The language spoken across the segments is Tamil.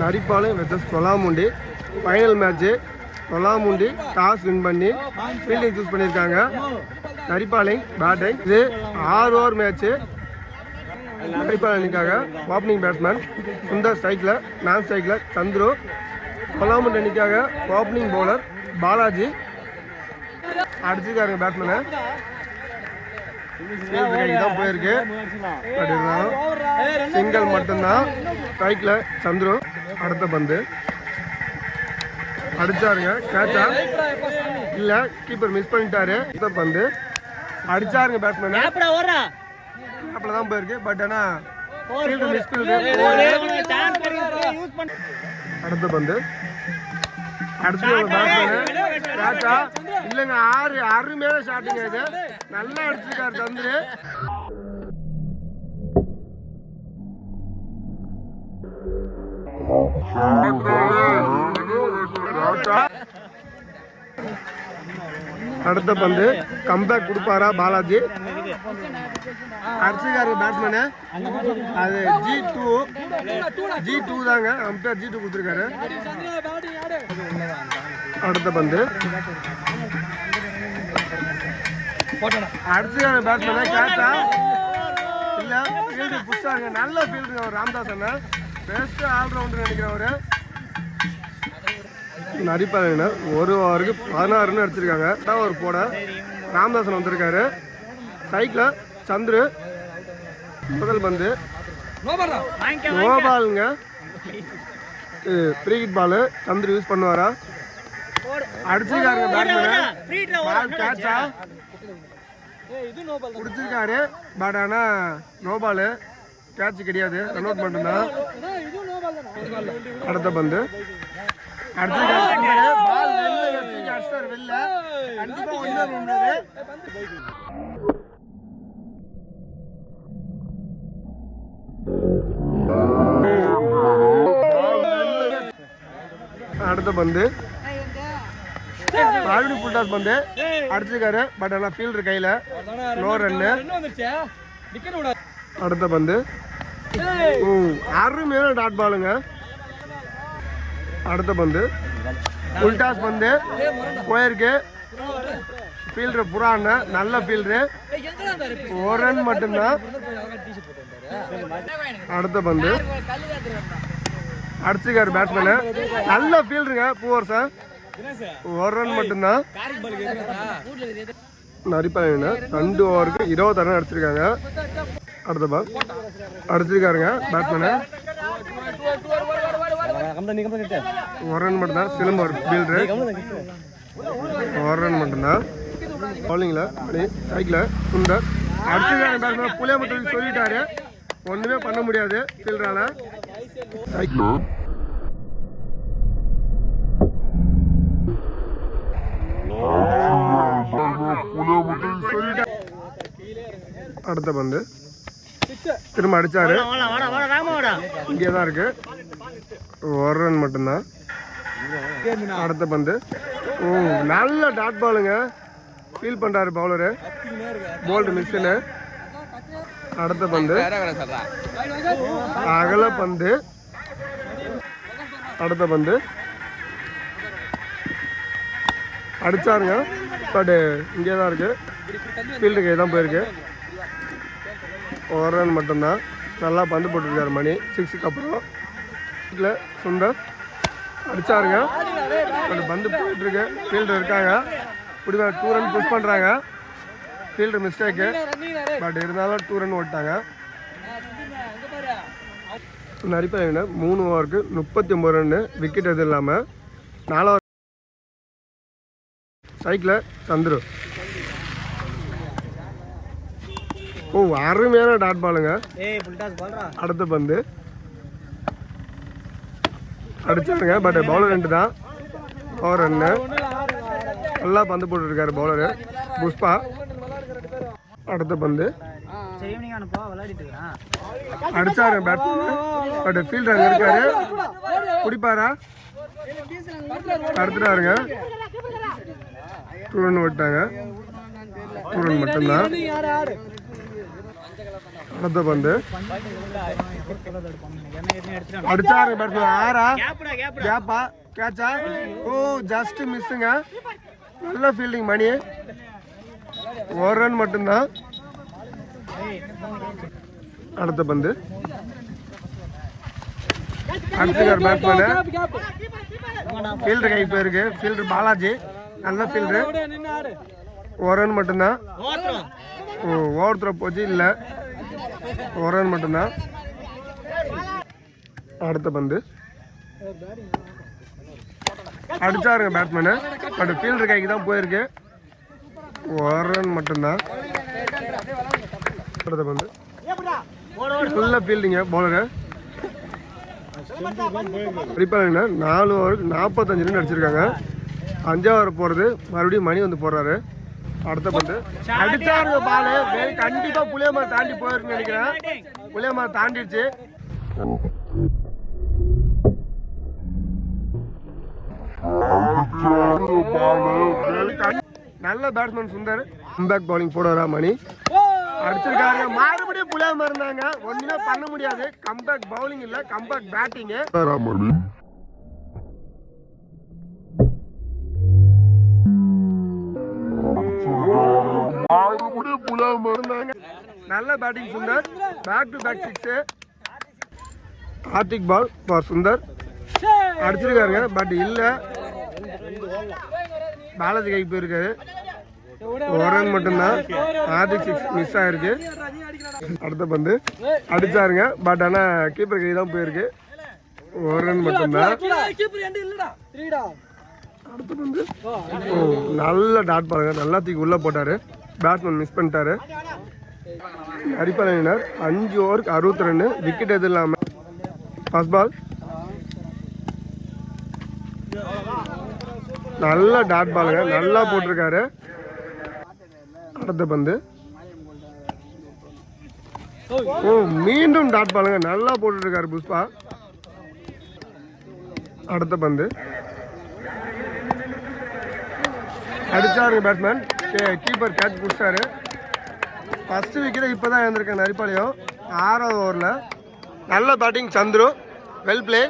நரிப்பாளையம் versus Tholamundi final match. Tholamundi toss win பண்ணி ஃபீல்டிங் சூஸ் பண்ணியிருக்காங்க. நரிப்பாளையம் பேட்டிங். இது 6 over match. Naripalayam opening batsman Sundar ஸ்ட்ரைக்கில், நான் ஸ்ட்ரைக்கில் சந்துரு. தொலாமுண்டி அணிக்காக ஓப்பனிங் பவுலர் பாலாஜி அடிச்சிருக்காருங்க பேட்ஸ்மேனு. தான் போயிருக்கு, சிங்கிள் மட்டும்தான். ஸ்ட்ரைக்கில் சந்துரு. அடுத்த பந்து அடிச்சாருங்க, கேட்சா இல்ல, கீப்பர் மிஸ் பண்ணிட்டாரு. அடுத்த பந்து அடிச்சாருங்க பேட்ஸ்மேன், தான் போயிருக்கு. பட் ஆனா அடுத்த பந்து அடிச்சுட்டா இல்லைங்க, 6 மேல ஷாட்டுங்க. இது நல்லா அடிச்சிருக்காரு சந்துரு. அடுத்த பந்து கம்பேக் கொடுப்பாரா பாலாஜி? அடிச்சிருக்காரு பேட்ஸ்மேனு. அது G2 தாங்க, அம்பேர் G2 கொடுத்துருக்காரு. அடுத்த பந்து அடிச்சிருக்காரு பேட்ஸ்மேனு, கேட்சா இல்ல, ஃபீல்டு புஷ்ஷாங்க. நல்ல ஃபீல்டுங்க அவர் ராம்தாஸ் அண்ணன், பெஸ்ட் ஆல்ரவுண்டர் நினைக்கிறவரு. நரிப்பாளையினர் 1 ஓவருக்கு 16 ரன் அடிச்சிருக்காங்க. ஒரு போட ராமதாசன் வந்திருக்காரு. சைக்கிள் சந்துரு. முதல் பந்து நோ பாலுங்க, free hit ball. Chandru use பண்ணுவாரா? அடிச்சிருக்காருங்க பேட்ஸ்மேன், பால் கேட்சா பிடிச்சிருக்காரு. பட் ஆனா நோ பாலு, கேட்ச் கிடையாது, ரன் அவுட் மட்டும்தான். அடுத்த பந்து அடுத்த பந்து புல்டாஸ் பந்து அடிச்சிருக்காரு. பட் ஆனா ஃபீல்டர் கையில, நோ ரன்னு. அடுத்த பந்து அருமையான டாட் பாலுங்க. அடுத்த பந்து புல்டாஸ் பந்து போயிருக்கு. ஃபீல்டர் புறான நல்ல ஃபீல்டரு, 1 ரன் மட்டும்தான். அடுத்த பந்து அடிச்சிருக்காரு பேட்ஸ்மேனு, நல்ல ஃபீல்டருங்க பூவர் சார், 1 ரன் மட்டும்தான். நரிப்பாளையினர் 2 ஓவருக்கு 20 ரன் அடிச்சிருக்காங்க. அடுத்த பால் அடிச்சிருக்காருங்க பேட்ஸ்மேனு, 1 ரன் மட்டும்தான். சிலம்பர் ஃபீல்டரு, 1 ரன் மட்டும்தான். பவுலிங்ல சைக்கிள் சுந்தர் அடிச்சிருக்காரு பேட்ஸ்மேன். புளியமுத்து சொல்லிட்டாரு, ஒண்ணுமே பண்ண முடியாது ஃபீல்டரால. அடுத்த பந்து திரும்ப அடிச்சாரு, இங்கேதான் இருக்கு, 1 ரன் மட்டும்தான். அடுத்த பந்து நல்ல டாட் பாலுங்க, ஃபீல் பண்றாரு பவுலரு, போல்டு மிஸ்ஸுன்னு. அடுத்த பந்து அகல பந்து. அடுத்த பந்து அடிச்சாருங்க, பட் இங்கே தான் இருக்கு, ஃபீல்டுக்கு தான் போயிருக்கு, 1 ரன் மட்டும்தான். நல்லா பந்து போட்டுருக்காரு மணி, 6க்கு அப்புறம். சுந்தர் அடிச்சாருங்க, பட் பந்து போயிட்டு இருக்கு, ஃபீல்டர் இருக்காங்க, இப்படி 2 ரன் புஷ் பண்ணுறாங்க. ஃபீல்டர் மிஸ்டேக்கு, பட் இருந்தாலும் 2 ரன் ஓட்டாங்க. நரிப்பாளையினர் 3 ஓவருக்கு 39 ரன்னு, விக்கெட் எதுவும் இல்லாமல். 4 ஓவர் சைக்கிள் சந்துரு. அருமையான டாட் பாலுங்க. அடுத்த பந்து அடிச்சாருங்க, பட் பவுலர் 2 தான், 4 ரன்னு. நல்லா பந்து போட்டுருக்காரு பவுலரு புஷ்பா. அடுத்த பந்து அடிச்சாரு பேட்ஸ்மேன், பட் ஃபீல்டர் அங்கே இருக்காரு, பிடிப்பாரா? தடுத்துட்டாருங்க, 2 ரன் விட்டாங்க. 2 ரன் மட்டும்தான். அடுத்த பந்து அடிச்சாரு பேட்ஸ்மேன். ஆறா கேப்பா கேட்சா? ஓ ஜஸ்ட் மிஸ்ஸுங்க. நல்ல ஃபீல்டிங் மணி. ஒரு ரன் மட்டும்தான். அடுத்த பந்து அடிச்சுக்கார் பேட்ஸ்மேனு. ஃபீல்டர் கை போயிருக்கு. ஃபீல்டர் பாலாஜி நல்ல ஃபீல்டரு. ஒரு ரன் மட்டும்தான். ஓவர் த்ரோ போச்சு இல்லை, ஒரு ரன் மட்டும்தான். அடுத்த பந்து அடிச்சாருங்க பேட்ஸ்மேனு. பட் ஃபீல்டர் கைக்கு தான் போயிருக்கு. ஒரு ரன் மட்டும்தான். அடுத்த பந்து நல்ல ஃபீல்டிங்க பவுலரு. ரிப்பேர் 4 ஓவருக்கு 45 ரன் அடிச்சிருக்காங்க. 5 ஓவர் போகிறது மறுபடியும் மணி வந்து போடுறாரு. அடுத்த பந்து அடிச்சாருங்க பாலு. கண்டிப்பா புளியமரம் தாண்டி போயிருக்குன்னு நினைக்கிறேன். புளியமரம் தாண்டிடுச்சு. நல்ல பேட்ஸ்மேன் சுந்தர். கம்பேக் பவுலிங் போடுறா மணி. அடிச்சிருக்காங்க. மறுபடியும் புளியமரம் இருந்தாங்க. ஒண்ணுமே பண்ண முடியாது. கம்பேக் பவுலிங் இல்ல, கம்பேக் பேட்டிங். நல்ல batting Sundar. Back to back 6. ஹார்டிக் பால் ஃபார் சுந்தர். அடிச்சிருக்காருங்க பட் இல்ல, பாலாஜி கைக்கு போயிருக்காரு. ஒரு ரன் மட்டும்தான். ஹார்டிக் 6 மிஸ் ஆயிருக்கு. அடுத்த பந்து அடிச்சாருங்க பட் ஆனா கீப்பர் கை தான் போயிருக்கு. ஒரு ரன் மட்டும்தான். அடுத்த பந்து நல்ல டாட் பாருங்க. நல்லா தூக்கி உள்ள போட்டாரு. பேட்ஸ்மேன் மிஸ் பண்ணிட்டாரு. அடிப்படையினர் 5 ஓவருக்கு 60 ரன். விக்கெட் எதுவும் இல்லாம. ஃபர்ஸ்ட் பால் நல்ல டாட் பாலுங்க. நல்லா போட்டிருக்காரு. அடுத்த பந்து மீண்டும் டாட் பாலுங்க. நல்லா போட்டுருக்காரு புஷ்பா. அடுத்த பந்து அடிச்சாருங்க பேட்ஸ்மேன். கீப்பர் கேட்ச் பிடிச்சாரு. ஃபர்ஸ்ட் விக்கெட் இப்போதான் எழுந்திருக்காங்க நரிப்பாளையம் 6வது ஓவரில். நல்ல பேட்டிங் சந்துரு. Well play.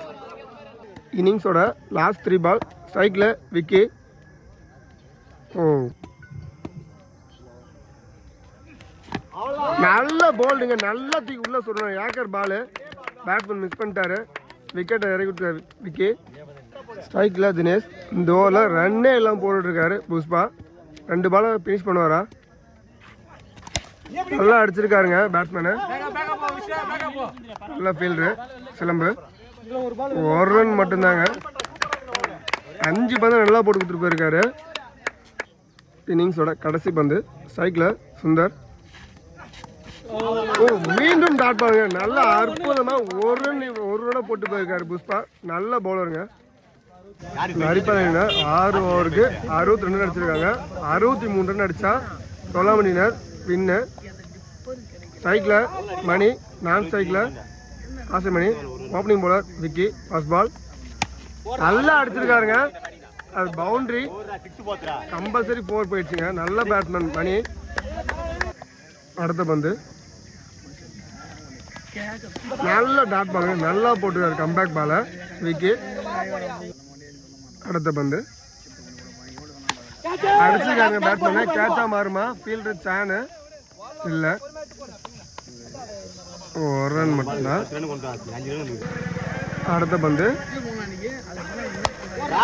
இன்னிங்ஸோட லாஸ்ட் 3 பால் ஸ்ட்ரைக்கில் விக்கி. நல்ல போல்டுங்க. நல்லா தூக்கி உள்ள சொல்லணும். ஏக்கர் பாலு. பேட்ஸ்மேன் மிஸ் பண்ணிட்டாரு. விக்கெட்டை இறக்கி விட்டாரு விக்கி. ஸ்ட்ரைக்கில் தினேஷ். இந்த ஓவரில் ரன்னே எல்லாம் போட்டுருக்காரு புஷ்பா. 2 பாலை ஃபினிஷ் பண்ணுவாரா? நல்லா அடிச்சிருக்காருங்க பேட்ஸ்மேனு. நல்ல ஃபீல்டரு சிலம்பு. ஒரு ரன் மட்டும்தாங்க. 5 பந்து நல்லா போட்டு கொடுத்துட்டு போயிருக்காரு. இன்னிங்ஸோட கடைசி பந்து ஸ்ட்ரைக்கில் சுந்தர். மீண்டும் டாட் பாருங்க. நல்லா அற்புதமா ஒரு ரன் போட்டு போயிருக்காரு புஷ்பா. நல்ல பவுலருங்க. நரிப்பாளையங்க 6 ஓவருக்கு 62 ரன் அடிச்சிருக்காங்க. 63 ரன் அடிச்சா 12 மணினர் வின்னு. ஸ்ட்ரைக்கில் மணி. நான் ஸ்ட்ரைக்கில் Aasaimani. Opening bowler Vicky. First ball நல்லா அடிச்சிருக்காருங்க. அது பவுண்டரி. கம்பல்சரி 4 போயிடுச்சுங்க. நல்ல பேட்ஸ்மேன் மணி. அடுத்த பந்து நல்ல டாட் பால். நல்லா போட்டுருக்காரு கம்பேக் பால விக்கி. அடுத்த பந்து அடிச்சிருக்காங்க பேட்ஸ்மேனு. கேட்சா மாறுமா? ஃபீல்டர் சானு இல்லை. ஒரு ரன் மட்டும்தான். அடுத்த பந்து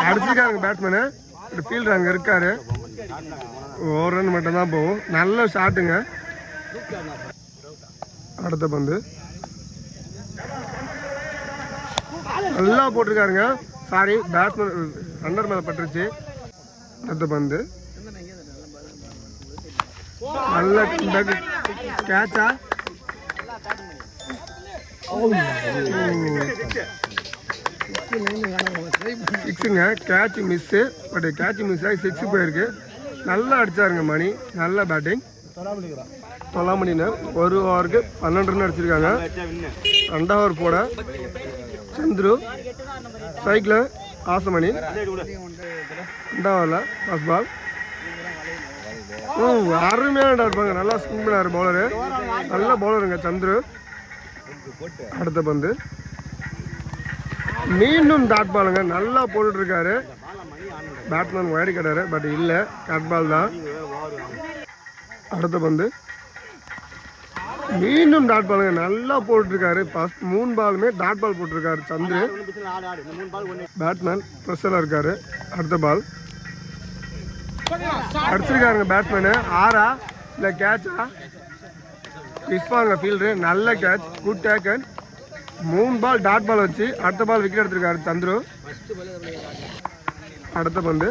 அடிச்சிருக்காங்க பேட்ஸ்மேனு. ஃபீல்டர் அங்கே இருக்காரு. ஒரு ரன் மட்டும்தான் போகும். நல்ல ஷாட்டுங்க. அடுத்த பந்து நல்லா போட்டிருக்காருங்க. சாரி, பேட்ஸ்மேன் ரன்னர் மேலே பட்டுருச்சு. அடுத்த பந்து நல்ல கேட்சா? சிக்ஸுங்க. Catch miss. But catch miss ஆகி 6 போயிருக்கு. நல்லா அடிச்சாருங்க மணி. நல்ல பேட்டிங். 12 மணினர் 1 ஓவருக்கு 12 ரன் அடிச்சிருக்காங்க. 2 ஓவர் போட சந்துரு. ஸ்ட்ரைக்கில் ஆசமணி. 2 ஓவரில் ஃபர்ஸ்ட் பால் அருமையான டாட் பாருங்க, நல்லா ஸ்பின் பண்ணாரு பவுலரு, நல்ல பவுலருங்க சந்துரு. அடுத்த பந்து மீண்டும் டாட் பாலுங்க, நல்லா போட்டுட்டு இருக்காரு பேட்ஸ்மேன். ஒயர் கட்டாரு பட் இல்லை, கட் பால் தான். அடுத்த பந்து மீண்டும் டாட் பாலுங்க, நல்லா போட்டுருக்காரு. ஃபர்ஸ்ட் 3 பாலுமே டாட் பால் போட்டிருக்காரு சந்துரு. பேட்ஸ்மேன் ப்ரெஷரில் இருக்காரு. அடுத்த பால் அடிச்சிருக்காருங்க பேட்ஸ்மேனு. 6 இல்லை கேட்சா? விஸ்வாங்க ஃபீல்டு, நல்ல catch, good taken. 3 ball dot ball வச்சு அடுத்த பால் விக்கெட் எடுத்திருக்காரு சந்துரு. அடுத்த பந்து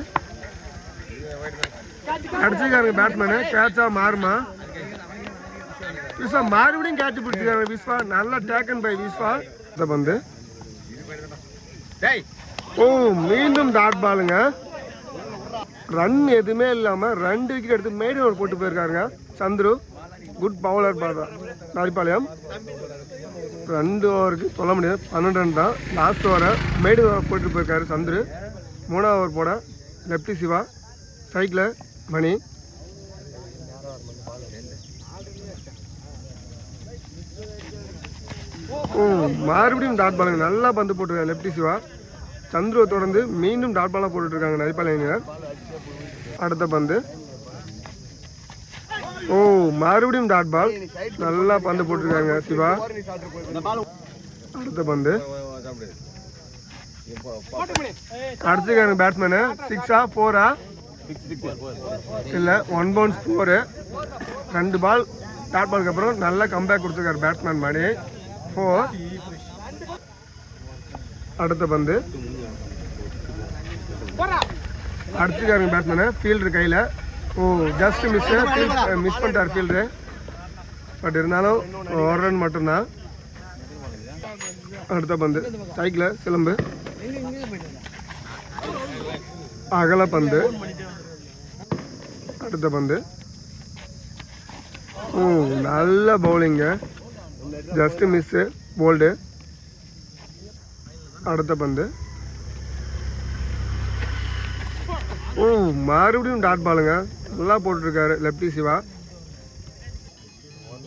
அடிச்சிருக்காருங்க பேட்ஸ்மேனு, கேட்சா மாறுமா? விஸ்வா மறுபடியும் கேட்ச் பிடிச்சிருக்காரு விஸ்வா, நல்ல டேக்கன் பை விஸ்வா. அடுத்த பந்து மீண்டும் டாட் பாலுங்க, ரன் எதுவுமே இல்லாம 2 விக்கெட் எடுத்து மேடு ஓவர் போட்டு போயிருக்காருங்க சந்துரு. குட் பவுலர் பார்த்தா நரிப்பாளையம். 2 ஓவருக்கு சொல்ல முடியாது, 12 ரன் தான். லாஸ்ட் ஓவரை மேடு ஓவர் போட்டு போயிருக்காரு சந்துரு. 3ஆவது ஓவர் போட லெப்டி சிவா, சைக்கிள் மணி. மறுபடியும் டாட் பாலுங்க, நல்லா பந்து போட்டுருக்காரு லெப்டி சிவா. சந்துருவை தொடர்ந்து மீண்டும் டாட் பாலாக போட்டுட்டு இருக்காங்க நரிப்பாளையங்க. அடுத்த பந்து மறுபடியும் டாட் பால், நல்லா பந்து போட்டிருக்காங்க சிவா. அடுத்த பந்து அடிச்சிருக்காங்க பேட்ஸ்மேனு. 6ஆ 4ஆ? இல்லை, 1 பவுன்ஸ் 4. 2 பால் டாட் பாலுக்கு அப்புறம் நல்லா கம்பேக் கொடுத்துருக்காரு பேட்ஸ்மேன் மணி. 4. அடுத்த பந்து அடிச்சிருக்காருங்க பேட்ஸ்மேனு, ஃபீல்டர் கையில். ஜஸ்ட் மிஸ் பண்ணிட்டார் ஃபீல்டரு. பட் இருந்தாலும் 1 ரன் மட்டும்தான். அடுத்த பந்து சைக்கிள் சிலம்பு, அகல பந்து. அடுத்த பந்து நல்ல பவுலிங்க, ஜஸ்ட் மிஸ் போல்டு. அடுத்த பந்து மறுபடியும் டாட் பாலுங்க, நல்லா போட்டுருக்காரு லெப்டி சிவா.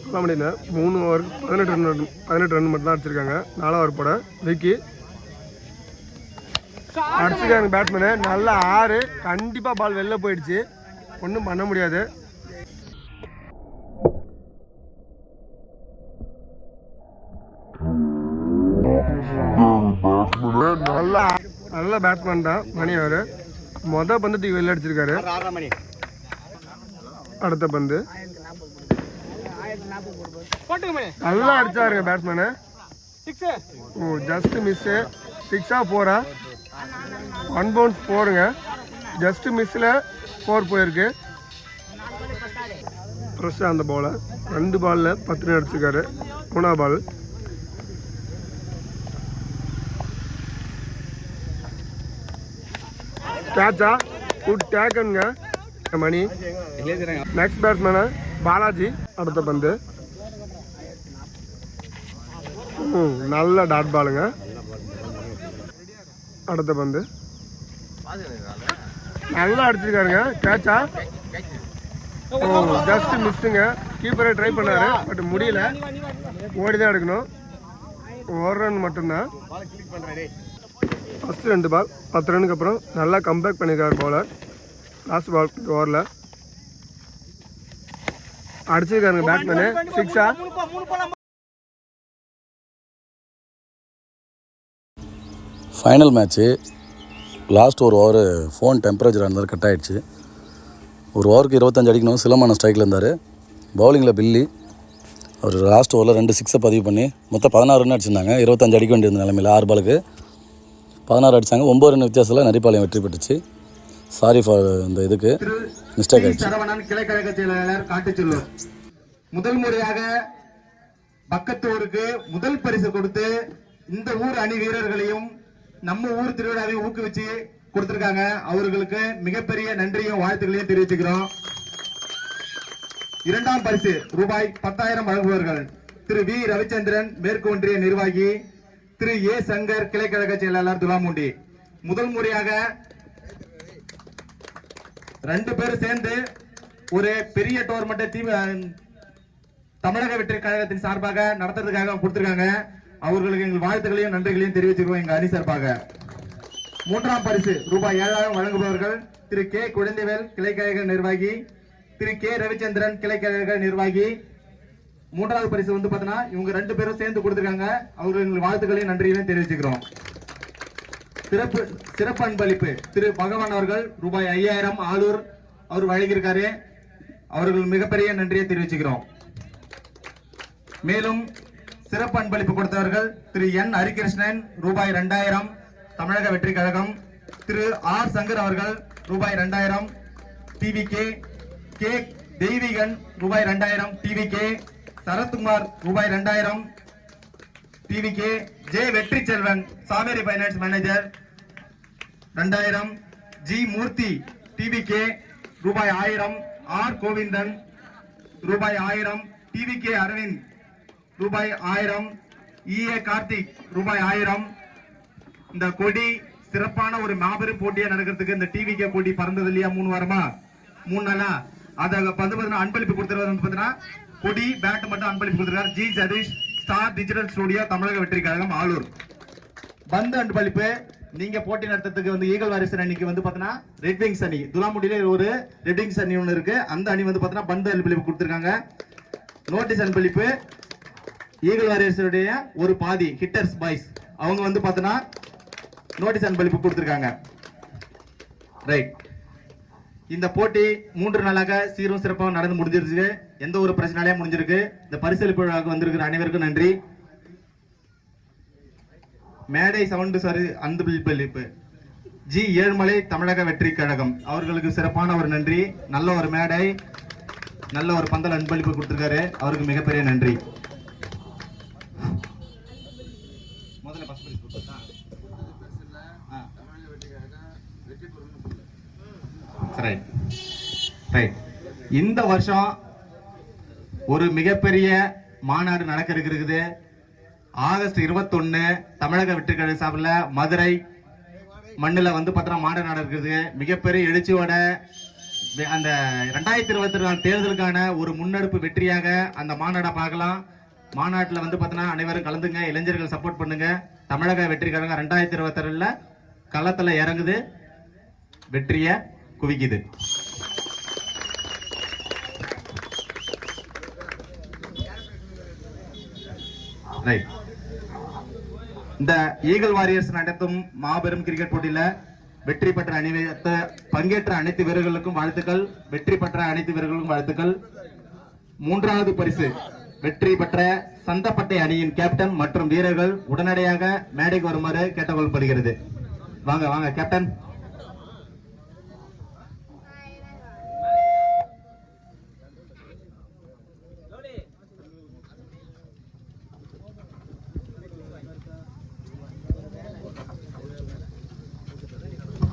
சொல்ல முடியல, 3 ஓவருக்கு 18 ரன் மட்டும் தான் அடிச்சிருக்காங்க. 4ஆவது ஓவர் போட விக்கி அடிச்சிருக்காங்க பேட்ஸ்மேனு, நல்லா 6. கண்டிப்பாக பால் வெளில போயிடுச்சு, ஒன்றும் பண்ண முடியாது. நல்ல பேட்ஸ்மேன் தான் மணி. அவர் மொதல் பந்து தூக்கி வெளில அடிச்சிருக்காரு. அடுத்த பந்து நல்லா அடிச்சாருங்க பேட்ஸ்மேனு. Just miss. 6ஆ 4ஆ? 1 பவுன்ஸ் 4ங்க. ஜஸ்ட் மிஸ்ஸில் 4 போயிருக்கு. ஃப்ரெஷ்ஷாக அந்த பாலை 2 பாலில் 10 ரன் அடிச்சிருக்காரு. 3ஆவது பால் கேட்சா? குட் டேக்கனுங்க மணி. Next batsman Balaji. அடுத்த பந்து நல்ல டாட் பாலுங்க. அடுத்த பந்து நல்லா அடிச்சிருக்காருங்க, கேட்சா? ஜஸ்ட் மிஸ்ஸுங்க. கீப்பரை ட்ரை பண்ணாரு பட் முடியல, ஓடி தான் எடுக்கணும். 1 ரன் மட்டும்தான். ஃபஸ்ட்டு 2 பால் 10 ரனுக்கு அப்புறம் நல்லா கம்பேக் பண்ணியிருக்காரு பவுலர். லாஸ்ட் பால் ஓவரில் அடிச்சிருக்காருங்க பேட்ஸ்மேனு. 6ஆ? Final match. லாஸ்ட் ஒரு ஓவர் ஃபோன் டெம்பரேச்சர் இருந்தாலும் கட் ஆகிடுச்சு. ஒரு ஓவருக்கு 25 அடிக்கணும். சிலமான ஸ்ட்ரைக்கில் இருந்தார். பவுலிங்கில் பில்லி. அவர் லாஸ்ட் ஓவரில் 2 6 பதிவு பண்ணி மொத்தம் 16 ரன் அடிச்சிருந்தாங்க. 25 அடிக்க வேண்டியிருந்த நிலைமையில் 6 பாலுக்கு 16 அடித்தாங்க. 9 ரன் வித்தியாசத்தில் நரிப்பாளையம் வெற்றி பெற்றுச்சு. சாரி ஃபார் இந்த இதுக்கு மிஸ்டேக் ஆகிடுச்சு. கிளைக்கழக செயலாளர் காட்டுச்சொல்லூர் முதல் முறையாக பக்கத்தூருக்கு முதல் பரிசு கொடுத்து இந்த ஊர் அணி வீரர்களையும் நம்ம ஊர் திருவிழாவையும் ஊக்குவிச்சு கொடுத்திருக்காங்க. அவர்களுக்கு மிகப்பெரிய நன்றியும் வாழ்த்துக்களையும் தெரிவிச்சுக்கிறோம். 2ஆம் பரிசு ரூபாய் 10,000 வழங்குவார்கள் திரு வி ரவிச்சந்திரன், மேற்கு ஒன்றிய நிர்வாகி, திரு ஏ சங்கர், கிளைக்கழக செயலாளர், துலாமுண்டி. முதல் முறையாக 2 பேர் சேர்ந்து ஒரு பெரிய டோர்னமெண்ட் தமிழக வெற்றி கழகத்தின் சார்பாக நடத்துறதுக்காக கொடுத்திருக்காங்க. அவர்களுக்கு எங்கள் வாழ்த்துக்களையும் நன்றிகளையும் தெரிவிச்சிருக்கோம் எங்க அணி சார்பாக. மூன்றாம் பரிசு ரூபாய் 7,000 வழங்குபவர்கள் திரு கே குழந்தைவேல் கிளைக்கழக நிர்வாகி, திரு கே ரவிச்சந்திரன் கிளைக்கழக நிர்வாகி. மூன்றாவது பரிசு வந்து பாத்தீங்கன்னா இவங்க 2 பேரும் சேர்ந்து கொடுத்திருக்காங்க. அவர்கள் வாழ்த்துக்களையும் நன்றிகளையும் தெரிவிச்சுக்கிறோம். சிறப்பு அன்பளிப்பு திரு பகவான் அவர்கள் ரூபாய் 5,000 ஆளூர் அவர் வழங்கியிருக்காரு. அவர்கள் மிகப்பெரிய நன்றியை தெரிவிச்சுக்கிறோம். மேலும் சிறப்பு அன்பளிப்பு கொடுத்தவர்கள் திரு என் ஹரிகிருஷ்ணன் ரூபாய் 2,000 தமிழக வெற்றி கழகம், திரு ஆர் சங்கர் அவர்கள் ரூபாய் 2,000 டிவிகே, கே தெய்வீகன் ரூபாய் 2,000 டிவிகே, சரத்குமார் ரூபாய் 2,000 TVK, J Vetri Selvan Saveri finance manager 2,000, G Murthy TVK ரூபாய் 1,000, ஆர் கோவிந்தன் ரூபாய் 1,000, டிவிகே அரவிந்த் ரூபாய் 1,000, இஏ கார்த்திக் ரூபாய் 1,000. இந்த கொடி சிறப்பான ஒரு மாபெரும் போட்டியா நடக்கிறதுக்கு இந்த டிவிகே போட்டி பறந்தது இல்லையா 3 வாரமா 3 நாளா அத அன்பளிப்பு கொடுத்துருவாரு. கொடி பேட் மட்டும் அன்பளிப்பு கொடுத்திருக்காரு G Satish Star Digital Studio Tamilaga Vettri கழகம் ஆளூர். பந்து அன்பளிப்பு நீங்க போட்டி நடத்துறதுக்கு வந்து ஈகல் வாரிசு அணிக்கு வந்து பாத்தீங்கன்னா ரெட் விங்ஸ் அணி துலாமுடியில ஒரு ரெட் விங்ஸ் அணி ஒன்று இருக்கு. அந்த அணி வந்து பாத்தீங்கன்னா பந்து அன்பளிப்பு கொடுத்திருக்காங்க. நோட்டீஸ் அன்பளிப்பு ஈகல் வாரியர்ஸுடைய ஒரு பாதி ஹிட்டர்ஸ் பாய்ஸ் அவங்க வந்து பாத்தீங்கன்னா நோட்டீஸ் அன்பளிப்பு கொடுத்திருக்காங்க. ரைட். இந்த போட்டி 3 நாளாக சீரும் சிறப்பாக நடந்து முடிஞ்சிருக்கு. எந்த ஒரு பிரச்சனையாலே முடிஞ்சிருக்கு. இந்த பரிசளிப்பு விழாவுக்கு வந்திருக்கிற அனைவருக்கும் நன்றி. மேடை சவுண்டு சாரி அன்பளிப்பு ஜி ஏழுமலை தமிழக வெற்றி கழகம் அவர்களுக்கு சிறப்பான ஒரு நன்றி. நல்ல ஒரு மேடை, நல்ல ஒரு பந்தல் அன்பளிப்பு கொடுத்திருக்காரு. அவருக்கு மிகப்பெரிய நன்றி. இந்த வருஷம் ஒரு மிகப்பெரிய மாநாடு நடக்க இருக்குது. ஆகஸ்ட் 21 தமிழக வெற்றி கழக சார்பில் மதுரை மண்ணில் வந்து பத்திரம் மாநாடு நடக்குது. மிகப்பெரிய எழுச்சியோட அந்த 2024 தேர்தலுக்கான ஒரு முன்னெடுப்பு வெற்றியாக அந்த மாநாடை பார்க்கலாம். மாநாட்டில் வந்து பார்த்தீங்கன்னா அனைவரும் கலந்துங்க, இளைஞர்கள் சப்போர்ட் பண்ணுங்க. தமிழக வெற்றி கழகம் 2022 களத்துல இறங்குது, வெற்றியை குவிக்குது. இந்த ஈகல் வாரியர்ஸ் நடத்தும் மாபெரும் கிரிக்கெட் போட்டியில வெற்றி பெற்ற பங்கேற்ற அனைத்து வீரர்களுக்கும் வாழ்த்துக்கள். வெற்றி பெற்ற அனைத்து வீரர்களுக்கும் வாழ்த்துக்கள். 3வது பரிசு வெற்றி பெற்ற சந்தப்பட்டை அணியின் கேப்டன் மற்றும் வீரர்கள் உடனடியாக மேடைக்கு வருமாறு கேட்டுக்கொள்ளப்படுகிறது. வாங்க வாங்க கேப்டன்.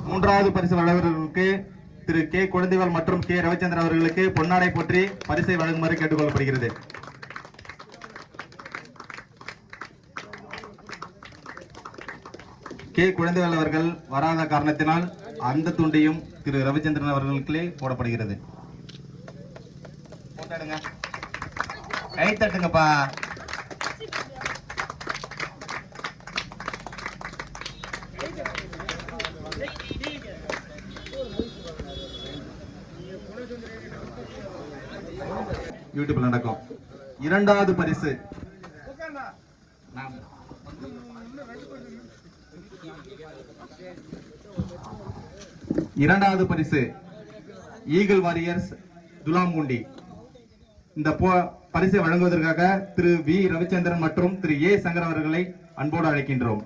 மூன்றாவது பரிசு வழங்குவதற்கு திரு கே குழந்தைவேல் மற்றும் கே ரவிச்சந்திரன் அவர்களுக்கு பொன்னாடை போற்றி பரிசை வழங்குமாறு கேட்டுக்கொள்ளப்படுகிறது. கே குழந்தைவேல் அவர்கள் வராத காரணத்தினால் அந்த துண்டையும் திரு ரவிச்சந்திரன் அவர்களுக்கு போடப்படுகிறது. கை தட்டுங்கப்பா. யூடியூப்ல நடக்கும். 2வது பரிசு ஈகிள் வாரியர்ஸ் துலாம்பூண்டி. இந்த பரிசை வழங்குவதற்காக திரு வி ரவிச்சந்திரன் மற்றும் திரு ஏ சங்கர் அவர்களை அன்போடு அழைக்கின்றோம்.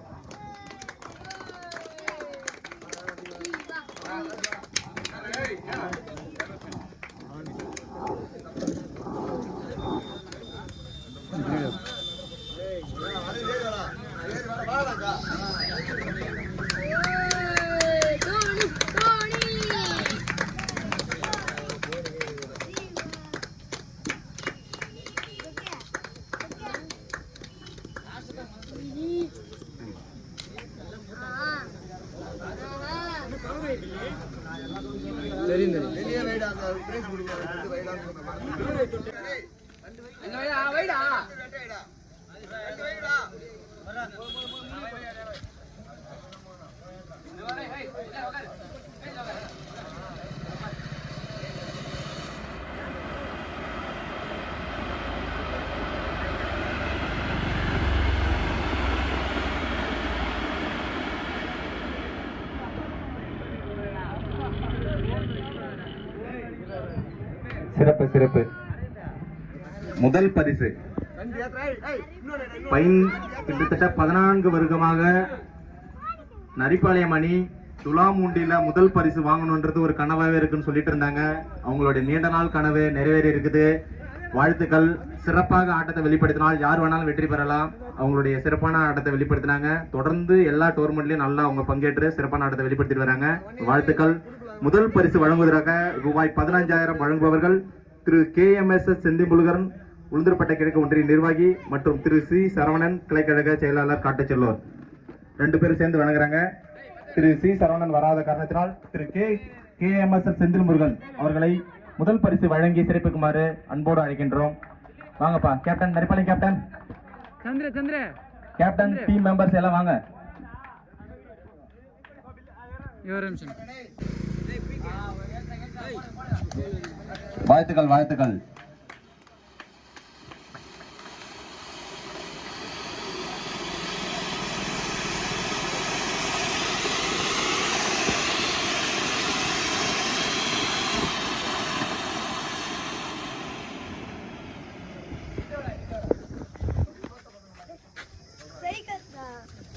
சிறப்பு சிறப்பு. முதல் பரிசு பைன் கிட்டத்தட்ட 14 வருடமாக நரிப்பாளையம் அணி துலாமூண்டில முதல் பரிசு வாங்கணும்ன்றது ஒரு கனவாவே இருக்குன்னு சொல்லிட்டு இருந்தாங்க. அவங்களுடைய நீண்ட நாள் கனவு நிறைவேறி இருக்குது. வாழ்த்துக்கள். சிறப்பாக ஆட்டத்தை வெளிப்படுத்தினால் யார் வேணாலும் வெற்றி பெறலாம். அவங்களுடைய சிறப்பான ஆட்டத்தை வெளிப்படுத்தினாங்க. தொடர்ந்து எல்லா டோர்னமெண்ட்லயும் நல்லா அவங்க பங்கேற்று சிறப்பான ஆட்டத்தை வெளிப்படுத்திட்டு வராங்க. வாழ்த்துக்கள். முதல் பரிசு வழங்குவதற்காக ரூபாய் 15,000 வழங்குபவர்கள் திரு KMSS செந்திமுருகன் உளுந்தூர்பேட்டை கிழக்கு ஒன்றிய நிர்வாகி மற்றும் திரு C சரவணன் கிளைக்கழக செயலாளர் காட்டுச்செல்லூர். 2 பேரும் சேர்ந்து வழங்குறாங்க. திரு C சரவணன் வராத காரணத்தினால் திரு KMSS செந்தில்முருகன் அவர்களை முதல் பரிசு வழங்கி சிறப்பிக்குமாறு அன்போடு அழைக்கின்றோம். வாங்கப்பா captain, Naripalayam captain, captain, team members எல்லாம் வாங்க. வாழ்த்துக்கள் வாழ்த்துக்கள்.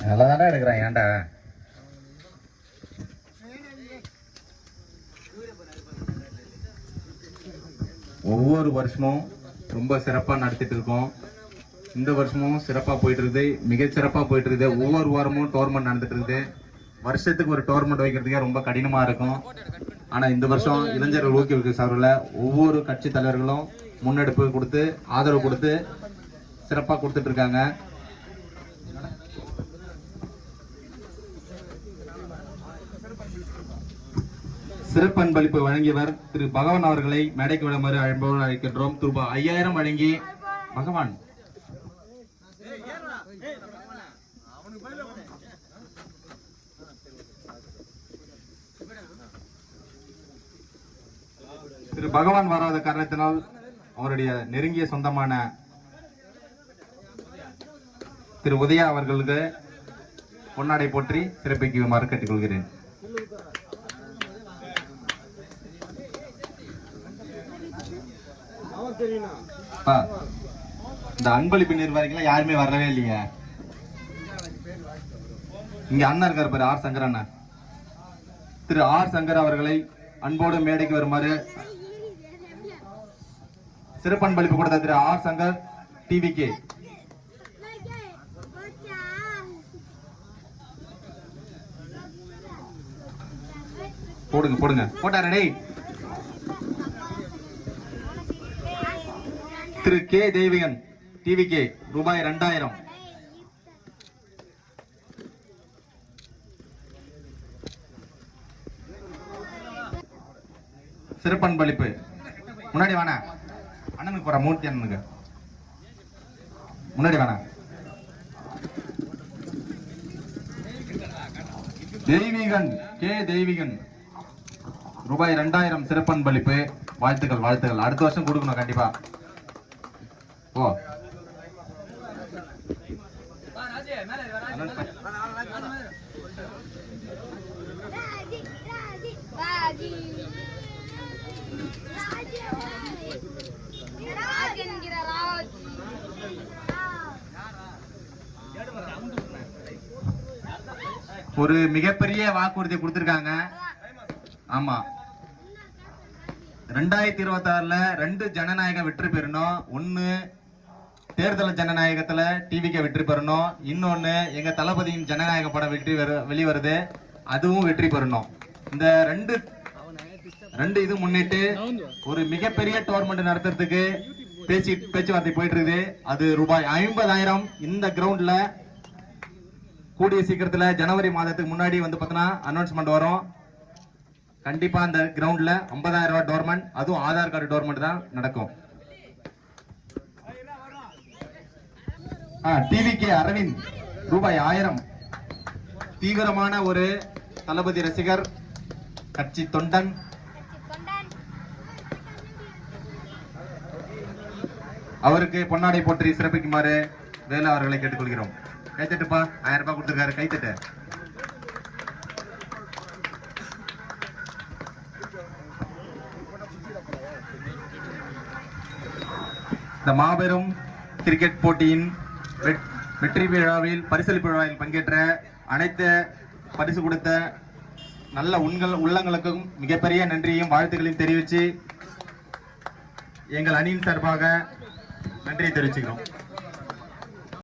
நல்லா தானே எடுக்கிறான். ஏன்டா ஒவ்வொரு வருஷமும் ரொம்ப சிறப்பா நடத்திட்டு இருக்கோம். இந்த வருஷமும் சிறப்பா போயிட்டு இருக்குது. மிக சிறப்பா போயிட்டு இருக்குது. ஒவ்வொரு வாரமும் டோர்னமெண்ட் நடந்துட்டு இருக்குது. வருஷத்துக்கு ஒரு டோர்னமெண்ட் வைக்கிறதுக்கே ரொம்ப கடினமா இருக்கும். ஆனா இந்த வருஷம் இளைஞர்கள் ஊக்குவிக்க சார்பில் ஒவ்வொரு கட்சி தலைவர்களும் முன்னெடுப்பு கொடுத்து ஆதரவு கொடுத்து சிறப்பா கொடுத்துட்டு இருக்காங்க. சிறப்பு அன்பளிப்பு வழங்கியவர் திரு பகவான் அவர்களை மேடைக்கு விடுமாறு அன்போடு அழைக்கின்றோம். ரூபாய் 5,000 வழங்கி பகவான் திரு பகவான் வராத காரணத்தினால் அவருடைய நெருங்கிய சொந்தமான திரு உதயா அவர்களுக்கு பொன்னாடை போற்றி சிறப்பிக்குமாறு கேட்டுக்கொள்கிறேன். இந்த அன்பளிப்பு நிர்வாகிகள் யாருமே வரவே இல்லைங்க. இங்க அண்ணா இருக்காரு பாரு, ஆர் சங்கர் அண்ணா. திரு ஆர் சங்கர் அவர்களை அன்போடு மேடைக்கு வருமாறு சிறப்பு அன்பளிப்பு கொடுத்த திரு ஆர் சங்கர் TVK. போடுங்க போடுங்க போட்டாரே. திரு K தேவிகன் TVK ரூபாய் 2,000. சிறப்பு அன்பளிப்பு. முன்னாடி வேணா அண்ணனுக்கு போற மூர்த்தி அண்ணனுக்கு முன்னாடி வேணா. தெய்வீகன் K தெய்வீகன் ரூபாய் 2,000 சிறப்பு அன்பளிப்பு. வாழ்த்துக்கள் வாழ்த்துக்கள். அடுத்த வருஷம் கொடுக்கணும் கண்டிப்பா. ஓ ஒரு மிகப்பெரிய வாக்குறுதி கொடுத்திருக்காங்க. ஆமா, 2026ல 2 ஜனநாயகம் வெற்றி பெறணும். ஒண்ணு தேர்தல் ஜனநாயகத்துல TVK வெற்றி பெறணும். இன்னொன்னு எங்க தளபதியின் ஜனநாயக படம் வெளிவருது, அதுவும் வெற்றி பெறணும். இந்த ரெண்டு இது முன்னிட்டு ஒரு மிகப்பெரிய டோர்னமெண்ட் நடத்துறதுக்கு பேச்சுவார்த்தை போயிட்டு இருக்குது. அது ரூபாய் 50,000 இந்த கிரவுண்ட்ல கூடிய சீக்கிரத்துல ஜனவரி மாதத்துக்கு முன்னாடி வந்து பார்த்தோன்னா அனௌன்ஸ்மெண்ட் வரும். கண்டிப்பா அந்த கிரவுண்ட்ல 50,000 ரூபாய் டோர்மெண்ட், அதுவும் ஆதார் கார்டு டோர்மெண்ட் தான் நடக்கும். டிவிகே அரவிந்த் ரூபாய் 1000. தீவிரமான ஒரு தளபதி ரசிகர், கட்சி தொண்டன். அவருக்கு பொன்னாடை போற்றி சிறப்பிக்குமாறு வேலு அவர்களை கேட்டுக்கொள்கிறோம். கைத்தட்டுப்பா, 1000 ரூபாய் கொடுத்திருக்காரு, கைத்தட்டு. இந்த மாபெரும் கிரிக்கெட் போட்டியின் வெற்றி விழாவில், பரிசளிப்பு விழாவில் பங்கேற்ற அனைத்து பரிசு கொடுத்த நல்ல உள்ளங்களுக்கும் மிகப்பெரிய நன்றியும் வாழ்த்துக்களையும் தெரிவித்து எங்கள் அணியின் சார்பாக நன்றியை தெரிவிச்சுக்கிறோம்.